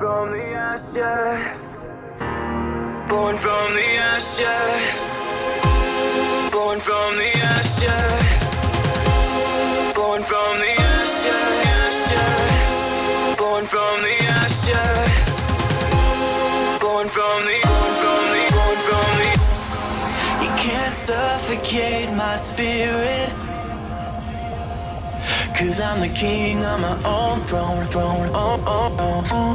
from the ashes. Born from the ashes. Born from the ashes. Born from the ashes. Born from the ashes. Born from the. You can't suffocate my spirit, 'cause I'm the king on my own throne,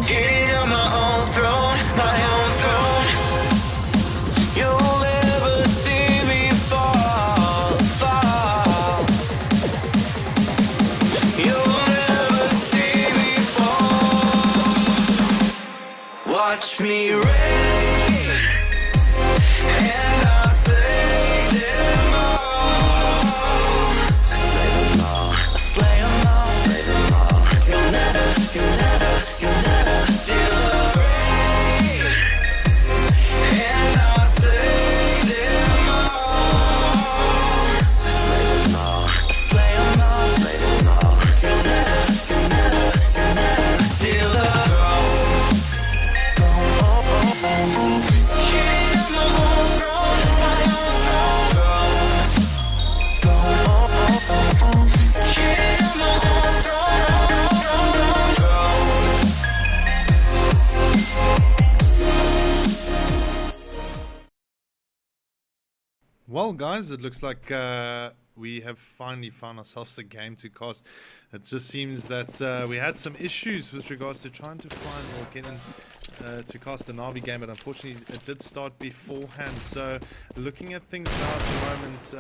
King on my own throne, my own throne. You'll never see me fall. You'll never see me fall. Watch me reign, and I'll slay them all. Slay them all. Slay them all. Slay them all. You'll never steal the reign, and I'll slay them all. Slay them all. Slay them all. Slay them all. You'll never steal the throne. King of my own throne, my own throne. King of my own Well, guys, it looks like we have finally found ourselves a game to cast. It just seems that we had some issues with regards to trying to find or get in to cast the Navi game, but unfortunately it did start beforehand. So looking at things now at the moment,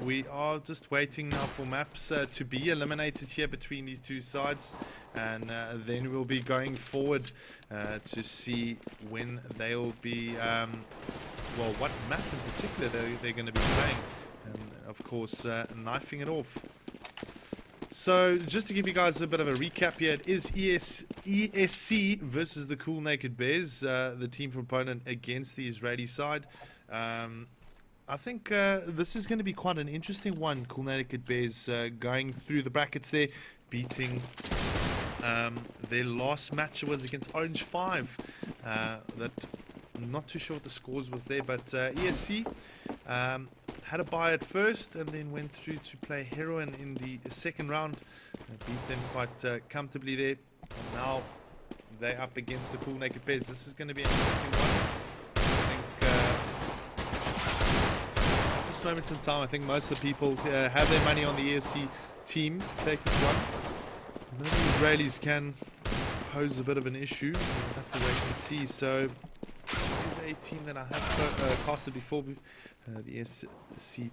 we are just waiting now for maps to be eliminated here between these two sides, and then we'll be going forward to see when they'll be well, what map in particular they're going to be playing, and of course knifing it off. So just to give you guys a bit of a recap here, it is ESC versus the Cool Naked Bears, the team proponent against the Israeli side. I think this is going to be quite an interesting one. Cool Naked Bears going through the brackets there, beating their last match was against Orange 5. That I'm not too sure what the scores was there, but ESC had a bye at first and then went through to play Heroin in the second round. Beat them quite comfortably there. And now they're up against the Cool Naked Bears. This is going to be an interesting one. I think at this moment in time, I think most of the people have their money on the ESC team to take this one. The Israelis can pose a bit of an issue. We'll have to wait and see. So is a team that I have casted before, the ESC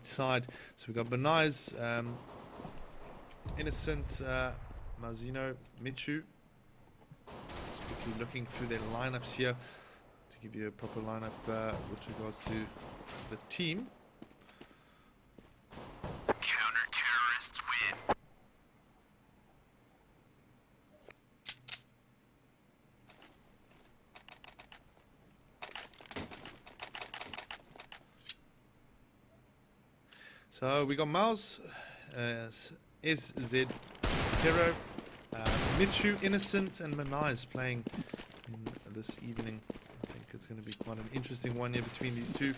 side. So we've got Benai's, Innocent, Mazino, Michu. Just quickly looking through their lineups here to give you a proper lineup with regards to the team. Counter-terrorists win. So we got Mouse, SZ Hero, Michu, Innocent, and Manais playing in this evening. I think it's going to be quite an interesting one here between these two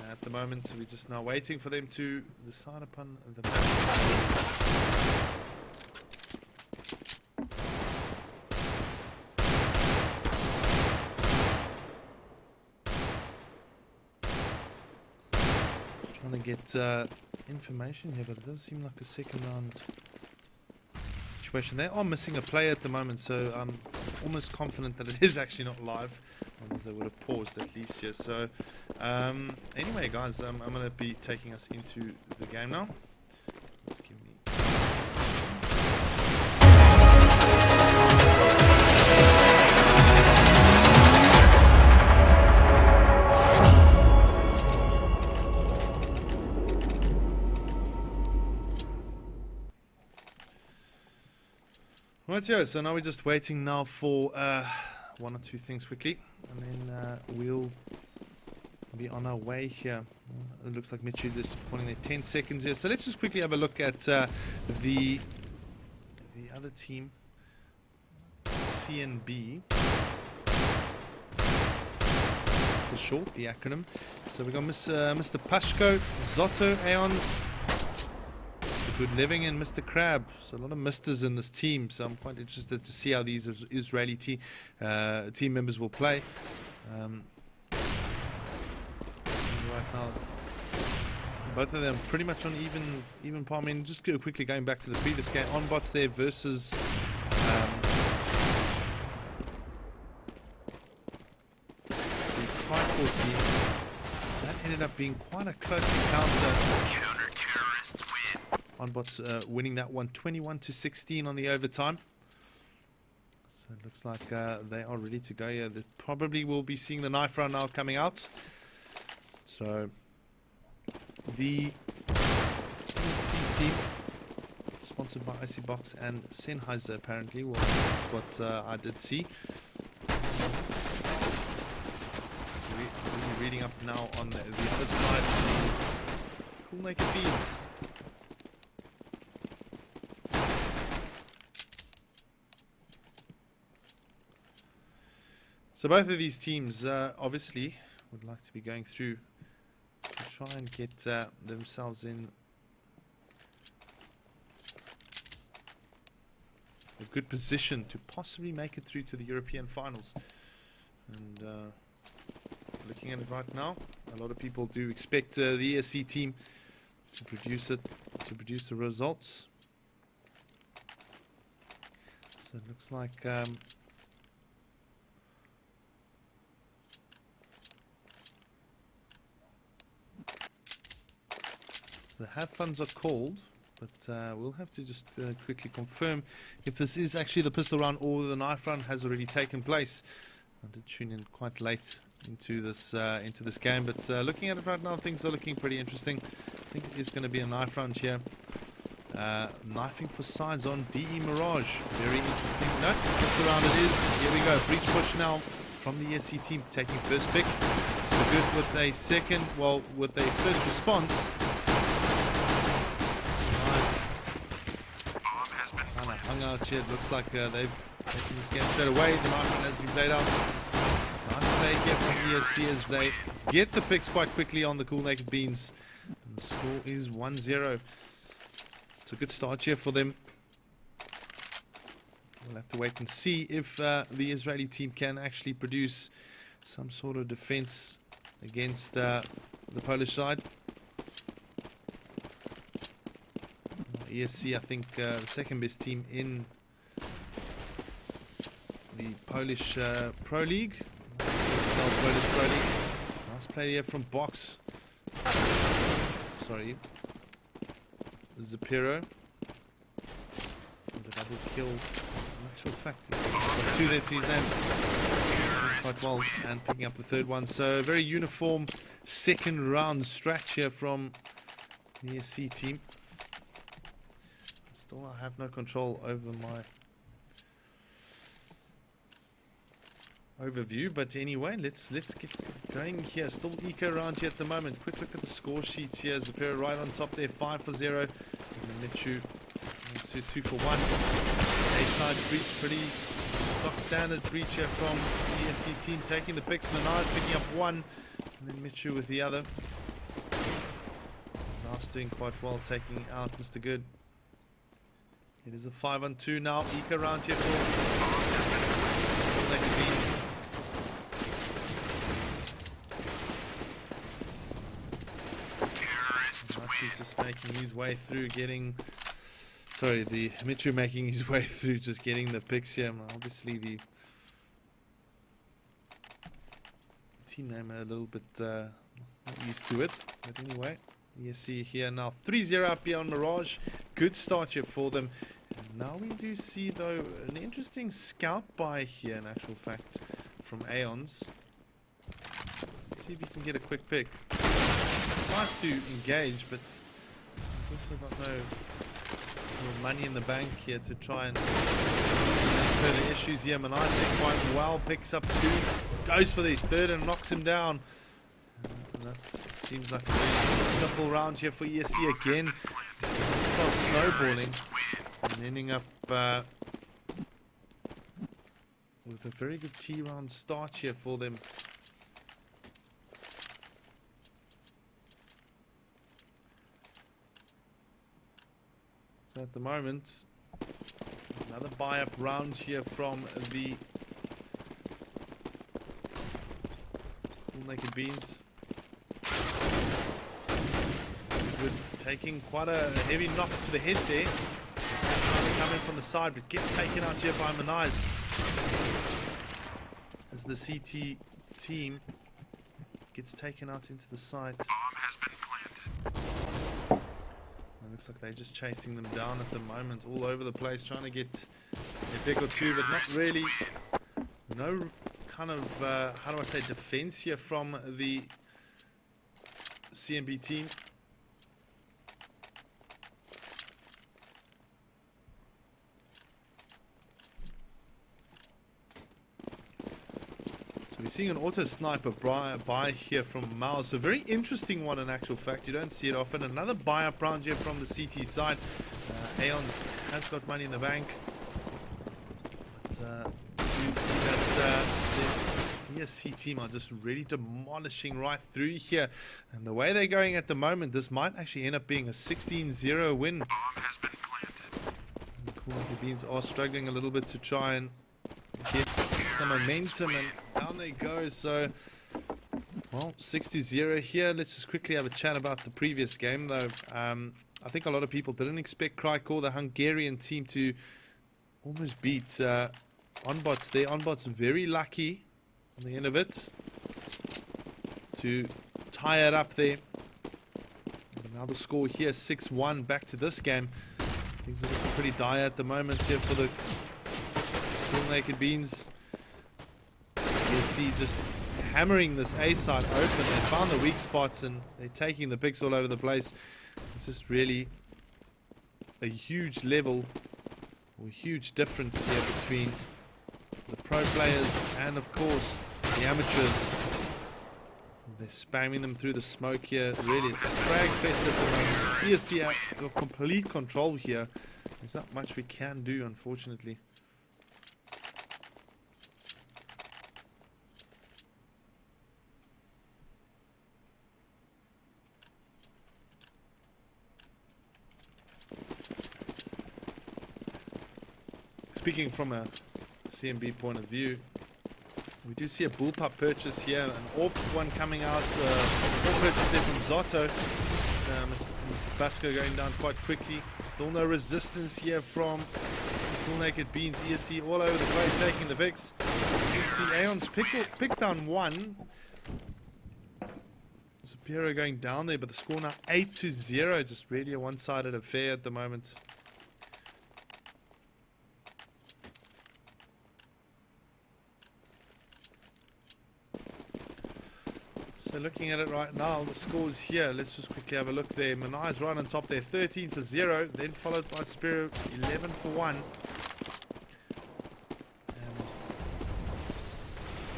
at the moment. So we're just now waiting for them to decide upon the map. Trying to get information here, but it does seem like a second round situation. They are missing a player at the moment, so I'm almost confident that it is actually not live, otherwise they would have paused at least here. So anyway, guys, I'm going to be taking us into the game now. Just give me right, so now we're just waiting now for one or two things quickly, and then we'll be on our way here. It looks like Michu just pulling their 10 seconds here. So let's just quickly have a look at the other team. CNB for short, the acronym. So we got Mr. Pashko, Zotto, Aeons, Mr. Good Living, and Mr. Crab. So a lot of misters in this team. So I'm quite interested to see how these Israeli team members will play. Right now, both of them pretty much on even par. I mean, just quickly going back to the previous game, on bots there versus the Qualifier team. That ended up being quite a close encounter. Counter-terrorists win. On bots winning that one 21-16 on the overtime. So it looks like they are ready to go here. They probably will be seeing the knife round now coming out. So the ESC team, sponsored by IC Box and Sennheiser, apparently. Well, that's what I did see. Busy reading up now on the other side. Cool Naked Beans. So both of these teams obviously would like to be going through to try and get themselves in a good position to possibly make it through to the European finals. And looking at it right now, a lot of people do expect the ESC team to produce the results. So it looks like the have funds are called, but we'll have to just quickly confirm if this is actually the pistol round or the knife round has already taken place. I did tune in quite late into this game, but looking at it right now, things are looking pretty interesting. I think it is going to be a knife round here. Knifing for sides on DE Mirage, very interesting. No, pistol round it is. Here we go, breach push now from the ESC team, taking first pick. So good with a second, well, with a first response. Hung out here. It looks like they've taken this game straight away. The knife run has been played out. Nice play here from ESC as they get the picks quite quickly on the Cool Naked Beans. And the score is 1-0. It's a good start here for them. We'll have to wait and see if the Israeli team can actually produce some sort of defense against the Polish side. ESC, I think, the second best team in the Polish Pro League. ESL Polish Pro League. Nice play here from Box. Sorry. Zapiro. The double kill. In actual fact, he's got two there to his name. Quite well. And picking up the third one. So, very uniform second round stretch here from the ESC team. Still, I have no control over my overview, but anyway, let's get going here. Still eco around here at the moment. Quick look at the score sheets here. Zapiro right on top there, 5-0. And then Mitchu 2-for-1. A-side breach, pretty stock standard breach here from the ESC team, taking the picks. Manaz picking up one, and then Mitchu with the other. Last doing quite well, taking out Mr. Good. It is a 5-on-2 now. Eco round here for Naked Beans. He's just making his way through, getting. Sorry, the Mitchu making his way through, just getting the picks here. Obviously, the team name a little bit not used to it, but anyway. ESC here now 3-0 up here on Mirage. Good start here for them. And now we do see though an interesting scout buy here in actual fact from Aeons. Let's see if he can get a quick pick. Nice to engage, but he's also got no money in the bank here to try and further issues here. Manai doing quite well, picks up two, goes for the third and knocks him down. That seems like a very simple round here for ESC again. Start snowballing and ending up with a very good T-round start here for them. So at the moment, another buy-up round here from the Cool Naked Beans. Good, taking quite a heavy knock to the head there. Coming from the side, but gets taken out here by Manais. As the CT team gets taken out into the site. Bomb has been planted. It looks like they're just chasing them down at the moment, all over the place, trying to get a pick or two, but not really. No kind of, how do I say, defense here from the CMB team. So we're seeing an auto sniper buy here from Miles. A very interesting one in actual fact. You don't see it often. Another buy up round here from the CT side. Aeons has got money in the bank. But you see that the ESC team are just really demolishing right through here. And the way they're going at the moment, this might actually end up being a 16-0 win. Bomb has been planted. The Cool Naked Beans are struggling a little bit to try and get some momentum, and down they go. So, well, 6-0 here. Let's just quickly have a chat about the previous game, though. I think a lot of people didn't expect Krykor, the Hungarian team, to almost beat Onbots there. Onbots very lucky on the end of it to tie it up there. And now the score here, 6-1, back to this game. Things are looking pretty dire at the moment here for the Cool Naked Beans. ESC just hammering this A side open. They found the weak spots and they're taking the picks all over the place. It's just really a huge level or huge difference here between the pro players and of course the amateurs. They're spamming them through the smoke here. Really, it's a frag fest at the moment. ESC have got complete control here. There's not much we can do, unfortunately. Speaking from a CMB point of view, we do see a bullpup purchase here, an AWP one coming out, AWP purchase there from Zotto. Mr. Basco going down quite quickly. Still no resistance here from Cool Naked Beans. ESC all over the place taking the picks. You see Aeons pick down one. Superior going down there, but the score now 8-0. Just really a one-sided affair at the moment. So looking at it right now, the scores here, let's just quickly have a look there. Manai's right on top there, 13-0, then followed by Spiro, 11-1. And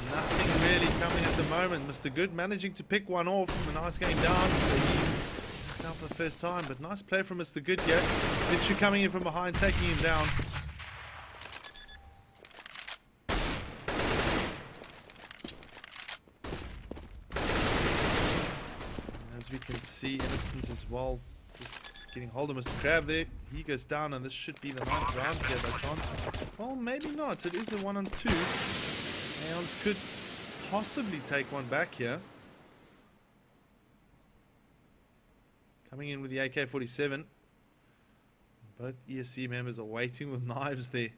nothing really coming at the moment. Mr. Good managing to pick one off. Manai's going down, so he's down for the first time, but nice play from Mr. Good here. Mitchu coming in from behind, taking him down. As we can see, Innocent as well, just getting hold of Mr. Crab there. He goes down, and this should be the 9th round here by chance. Well, maybe not. It is a 1-on-2. Aeons could possibly take one back here. Coming in with the AK-47. Both ESC members are waiting with knives there.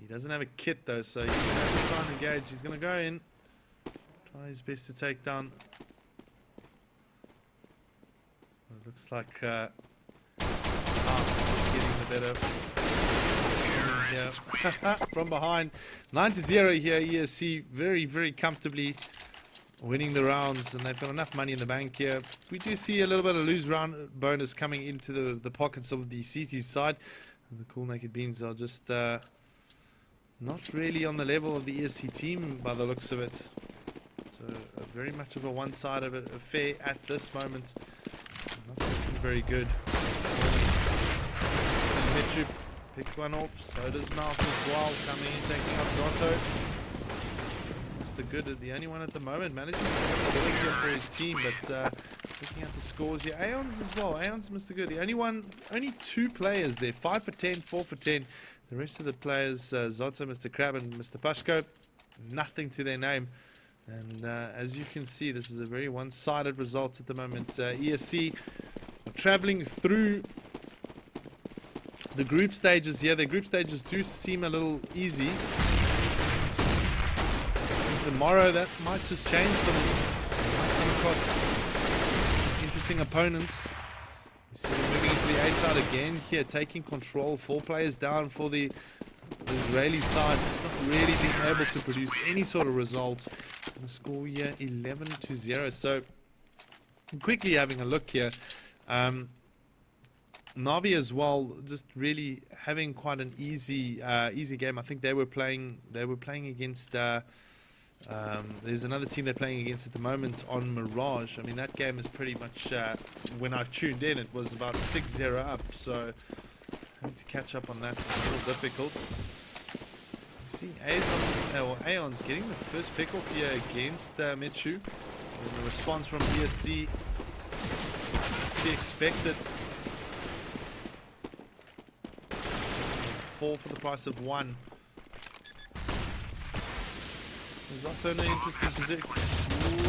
He doesn't have a kit though, so he's going to have to try and engage. He's going to go in. Try his best to take down. It looks like House is getting the better here. From behind. 9-0 here. ESC very, very comfortably winning the rounds, and they've got enough money in the bank here. We do see a little bit of lose round bonus coming into the pockets of the CT side. And the Cool Naked Beans are just not really on the level of the ESC team by the looks of it. So very much of a one-sided affair at this moment. Not looking very good. Mitchu picked one off. So does Mouse as well, coming in, taking out Zotto. Mr. Good, the only one at the moment, managing to pick up the balls here for his team, but looking at the scores here, Aeons as well. Aeons, Mr. Good, the only two players there, 5 for 10, 4 for 10. The rest of the players, Zotto, Mr. Crab, and Mr. Pashko, nothing to their name. And as you can see, this is a very one-sided result at the moment. ESC are traveling through the group stages here. The group stages do seem a little easy. And tomorrow that might just change them. They might come across interesting opponents. We see them moving into the A side again here, taking control. 4 players down for the Israeli side, just not really being able to produce any sort of results. And the score here 11-0. So quickly having a look here, Navi as well, just really having quite an easy game. I think they were playing against there's another team they're playing against at the moment on Mirage. I mean, that game is pretty much when I tuned in, it was about 6-0 up, so having to catch up on that is a little difficult. We're seeing Aeon's getting the first pick off here against Michu. And the response from ESC is to be expected. 4 for the price of 1. Zotto in an interesting position.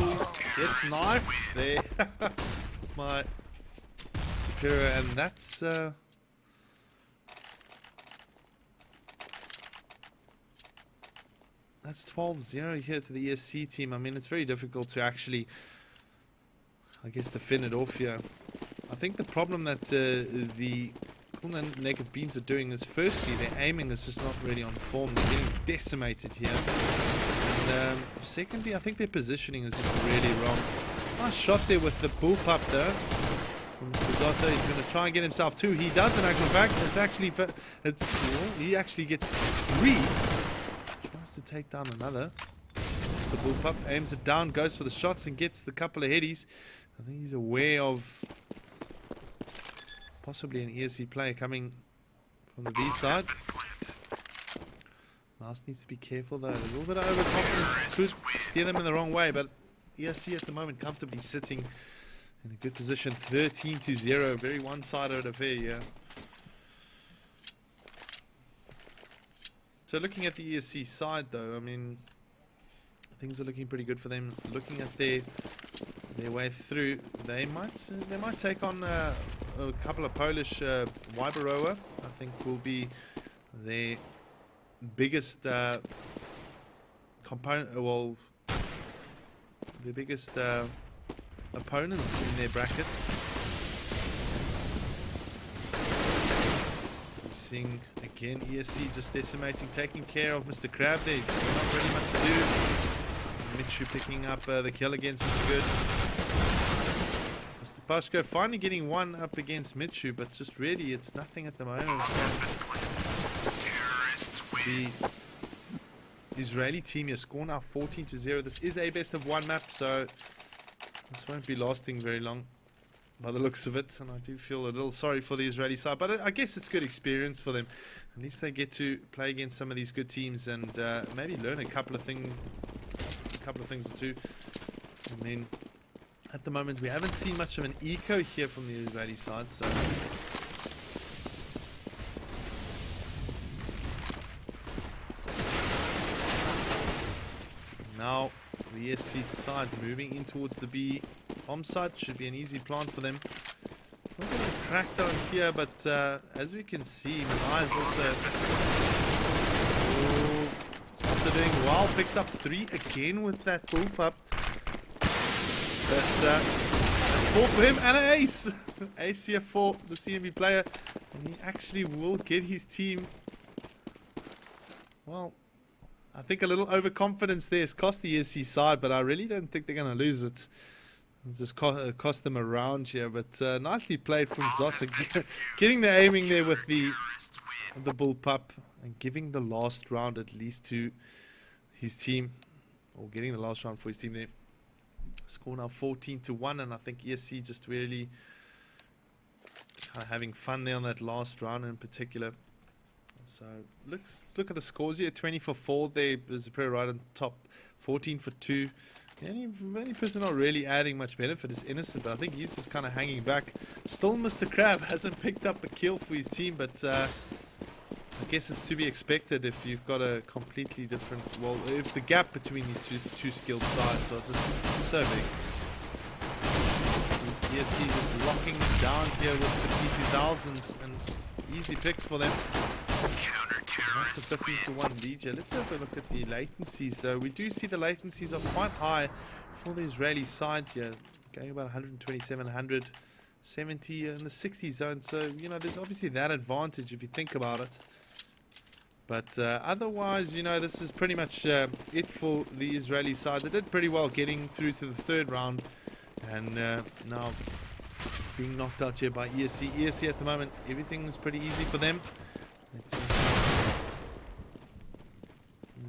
Ooh, gets knifed there. My superior, and that's 12-0 here to the ESC team. I mean, it's very difficult to actually, I guess, defend it off here. I think the problem that the Naked Beans are doing is, firstly, their aiming is just not really on form. They're getting decimated here. And secondly, I think their positioning is just really wrong. Nice shot there with the bullpup though from Mr. Zotto. He's going to try and get himself 2. He does, in actual fact. It's actually, he actually gets 3. Tries to take down another. The bullpup aims it down, goes for the shots and gets the couple of headies. I think he's aware of possibly an ESC player coming from the B side. Mouse needs to be careful though. A little bit of overconfidence could steer them in the wrong way, but ESC at the moment comfortably sitting in a good position. 13-0. Very one-sided affair here. So looking at the ESC side though, I mean, things are looking pretty good for them. Looking at their way through, they might take on a couple of Polish Wyberoa. I think will be their biggest component. Well, the biggest opponents in their brackets. We're seeing again ESC just decimating, taking care of Mr. Crab there. Not really much to do. Michu picking up the kill against Mr. Good. Mr. Pashko finally getting one up against Michu, but just really it's nothing at the moment. The Israeli team here score now 14-0. This is a best of 1 map, so this won't be lasting very long by the looks of it, and I do feel a little sorry for the Israeli side, but I guess it's good experience for them. At least they get to play against some of these good teams and maybe learn a couple of things or two. I mean, at the moment we haven't seen much of an eco here from the Israeli side, so now the ESC side moving in towards the B bomb site. Should be an easy plant for them. Not going to crack down here, but as we can see, Manai is also doing well. Picks up 3 again with that bullpup. That's 4 for him and an ace. Ace here for the CMB player, and he actually will get his team. Well, I think a little overconfidence there has cost the ESC side, but I really don't think they're going to lose it. It'll just cost them a round here, but nicely played from Zotto, getting the aiming there with the bullpup and giving the last round at least to his team, or getting the last round for his team there. Score now 14-1, and I think ESC just really kind of having fun there on that last round in particular. So look at the scores here. 20 for 4 there. There's a player right on top. 14 for 2. The only person not really adding much benefit is Innocent, but I think he's just kind of hanging back. Still, Mr. Crab hasn't picked up a kill for his team, but I guess it's to be expected if you've got a completely different... Well, if the gap between these two skilled sides are just so big. So ESC just locking down here with the P2000s, and easy picks for them. That's a 15 to 1 lead here. Let's have a look at the latencies though. We do see the latencies are quite high for the Israeli side here, going about 127, 170 in the 60 zone. So, you know, there's obviously that advantage if you think about it. But otherwise, you know, this is pretty much it for the Israeli side. They did pretty well getting through to the third round, and now being knocked out here by ESC. ESC at the moment, everything is pretty easy for them.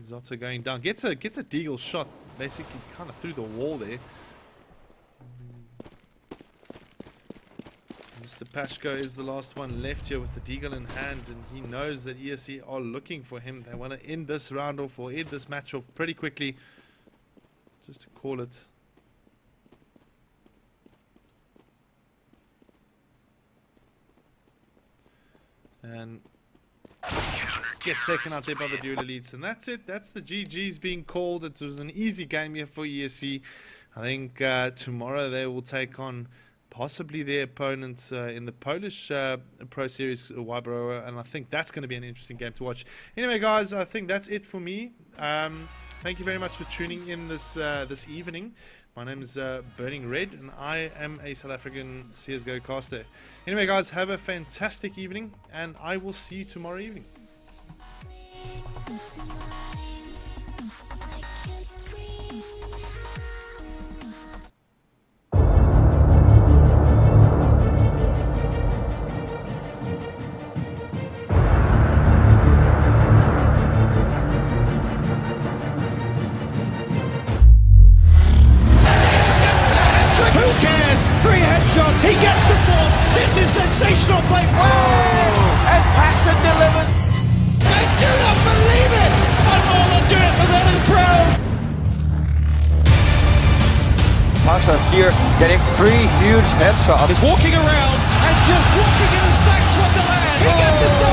Zotto going down, gets a deagle shot, basically kind of through the wall there. So Mr. Pashko is the last one left here with the deagle in hand, and he knows that ESC are looking for him. They want to end this round off, or end this match off pretty quickly, just to call it. And get second out there by the dual elites, and that's it. That's the GGs being called. It was an easy game here for ESC. I think tomorrow they will take on possibly their opponents in the Polish Pro Series, Wyborowa, and I think that's going to be an interesting game to watch. Anyway, guys, I think that's it for me. Thank you very much for tuning in this evening. My name is Burning Red, and I am a South African CSGO caster. Anyway, guys, have a fantastic evening, and I will see you tomorrow evening. He gets the fourth. This is sensational play. Oh! And Paxton delivers. I do not believe it. And all will do it for that is proud. Pasha here getting 3 huge headshots. He's walking around and just walking in the stacks wonderland. He gets it.